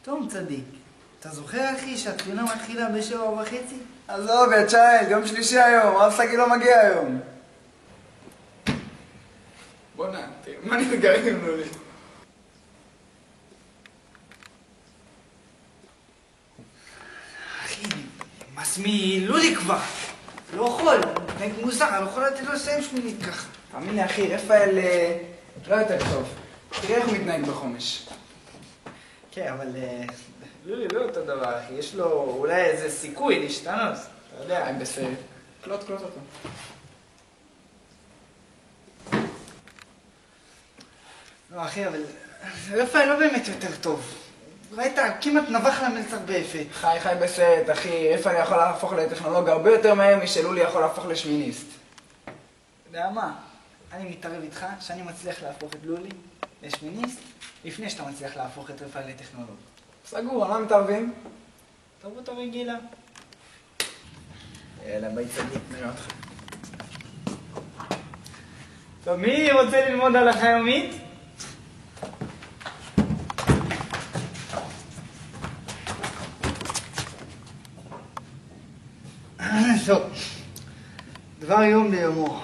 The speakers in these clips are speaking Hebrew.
תום צדיק, אתה זוכר אחי שהתלונה מתחילה ב7:30? עזוב, יא צ'ייל, יום שלישי היום, רב סגי לא מגיע היום. בוא'נה, תראה, מה אני מגרים לו לי? אחי, מסמי, לולי כבר. לא יכול, נהג מוזר, אני לא יכול לתת לו לסיים שמינית ככה. תאמין לי אחי, רפאל לא יותר טוב. תראה איך הוא מתנהג בחומש. כן, אבל לולי לא אותו דבר, אחי. יש לו אולי איזה סיכוי להשתנות. אתה יודע. הם בסדר. קלוט אותו. לא, אחי, אבל רפאל לא באמת יותר טוב. ראית, כמעט נבח למלצר באפת. חי בסרט, אחי. רפאל יכול להפוך לטכנולוג הרבה יותר מהר משלולי יכול להפוך לשמיניסט. אתה יודע מה? אני מתערב איתך שאני מצליח להפוך את לולי לשמיניסט לפני שאתה מצליח להפוך את רפאל לטכנולוג. סגור, מה מתערבים? תרבות הרגילה. יאללה, ביי צדיק, נראה אותך. טוב, מי רוצה ללמוד הלכה יומית? טוב, דבר יום ביומו.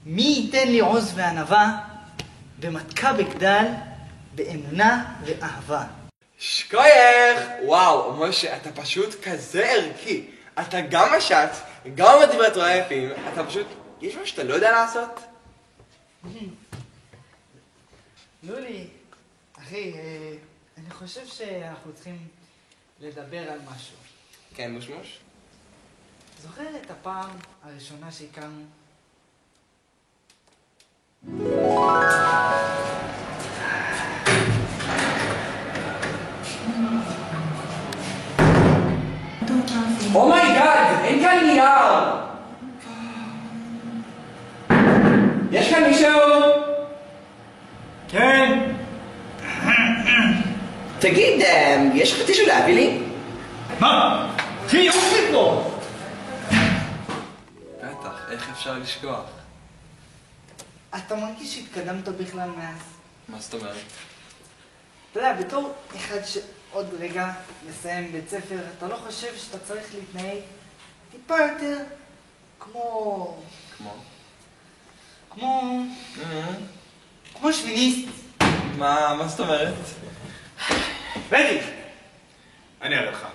מי ייתן לי עוז וענווה במתקה בגדל, באמונה ואהבה. שכוייך! וואו, משה, אתה פשוט כזה ערכי. אתה גם משט, גם מדברי תורה יפים, אתה פשוט... יש מה שאתה לא יודע לעשות? לולי, אחי, אני חושב שאנחנו צריכים לדבר על משהו. כן, מושמוש? זוכר את הפעם הראשונה שהכרנו? אומייגאד, אין כאן נייר! יש כאן מישהו? כן. תגיד, יש לך טישו להביא לי? מה? אחי, יופי פה! בטח, איך אפשר לשכוח? אתה מרגיש שהתקדמת בכלל מאז? מה זאת אומרת? אתה יודע, בתור אחד שעוד רגע מסיים בית ספר, אתה לא חושב שאתה צריך להתנהג טיפה יותר כמו... כמו שמיניסט. מה זאת אומרת? בטי! אני אראה לך.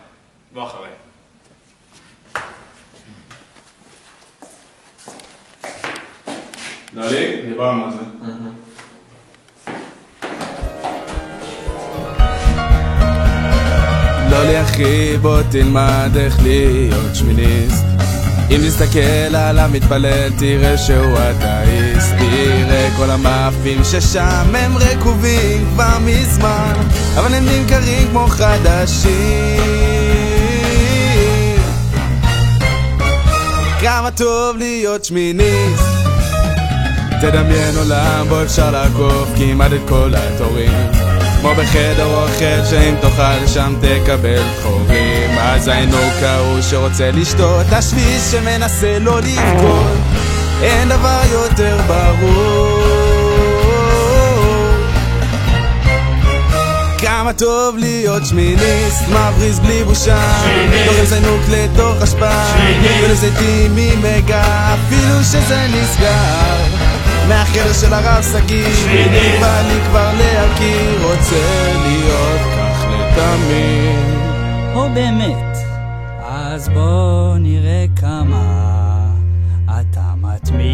בוא אחריי. דלי, דיברנו על זה. לא לי אחי, בוא תלמד איך להיות שמיניסט. אם תסתכל עליו מתפלל תראה שהוא אתאיסט. תראה כל המאפים ששם הם רקובים כבר מזמן, אבל הם נמכרים כמו חדשים. כמה טוב להיות שמיניסט. תדמיין עולם בו אפשר לעקוף כמעט את כל התורים, כמו בחדר אוכל שאם תאכל שם תקבל חורים. אז הינוקה הוא שרוצה לשתות, השביס שמנסה לא לבכות. אין דבר יותר ברור. כמה טוב להיות שמיניסט, מבריז בלי בושה, דוחם זינוק לתוך אשפה, ולזיתים ממגע אפילו שזה נסגר. מהחדר של הרב סגי בא לי כבר להכיר, רוצה להיות כך לתמיד. או באמת, אז בוא נראה כמה אתה מתמיד.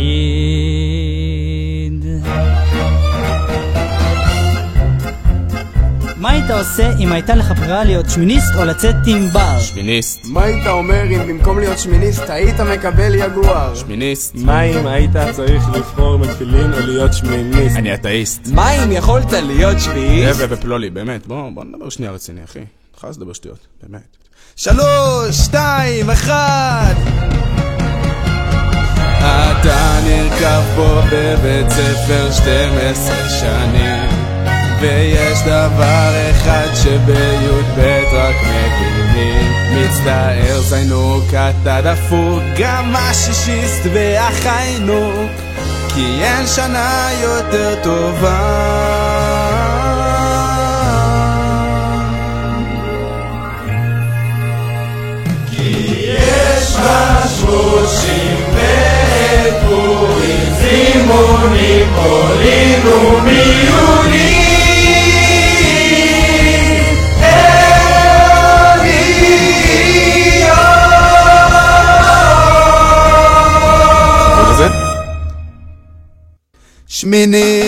מה היית עושה אם הייתה לך ברירה להיות שמיניסט או לצאת עם בר? שמיניסט. מה היית אומר אם במקום להיות שמיניסט היית מקבל יגואר? שמיניסט. מה אם היית צריך לבחור מתפילין או להיות שמיניסט? אני אתאיסט. מה אם יכולת להיות שביעיסט? ופלולי, באמת, בוא נדבר שנייה רציני אחי. חייב לדבר שטויות, באמת. 3, 2, 1. אתה נרכב פה בבית ספר 12 שנים, ויש דבר אחד שבי"ב רק מבינים. מצטער זיינוק, אתה דפוק, גם השישיסט והחיינוק, כי אין שנה יותר טובה. שמיני.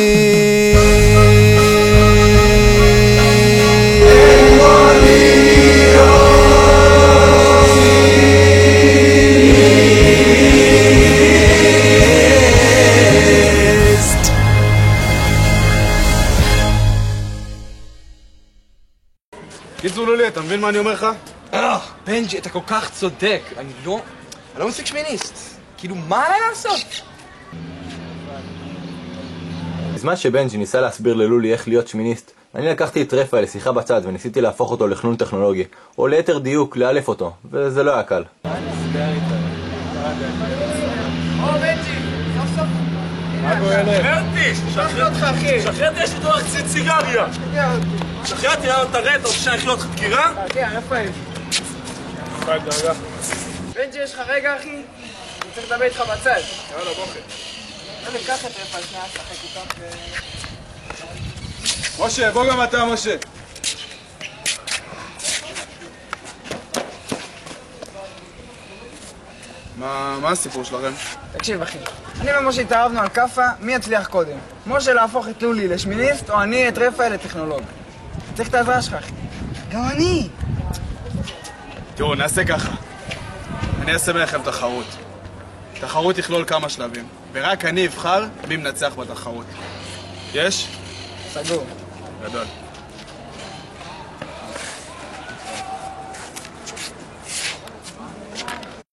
קיצור לולי, אתה מבין מה אני אומר לך? בנג'י, אתה כל כך צודק. אני לא מספיק שמיניסט. כאילו, מה עליי לעשות? בזמן שבנג'י ניסה להסביר ללולי איך להיות שמיניסט, אני לקחתי את רפאל לשיחה בצד וניסיתי להפוך אותו לחנון טכנולוגי, או ליתר דיוק לאלף אותו, וזה לא היה קל. מה קורה לב? מרטיש, שחררתי יש לי דוח קצין סיגריה. שחררתי לנו את הרטו, שאני אכיל אותך דקירה? כן, איפה יש? בנג'י, יש לך רגע, אחי? אני צריך לדבר איתך בצד. יאללה, בוחר. יאללה, קח את רפאל, שנייה, שחק איתך משה, בוא גם אתה, משה. מה הסיפור שלכם? תקשיב, אחי. אני ומשה התערבנו על קפה, מי יצליח קודם? משה להפוך את לולי לשמיניסט, או אני את רפאל לטכנולוג. צריך את העזרה שלך, אחי. גם אני. תראו, נעשה ככה. אני אעשה ביניכם תחרות. תחרות יכלול כמה שלבים, ורק אני אבחר מי מנצח בתחרות. יש? סגור. גדול.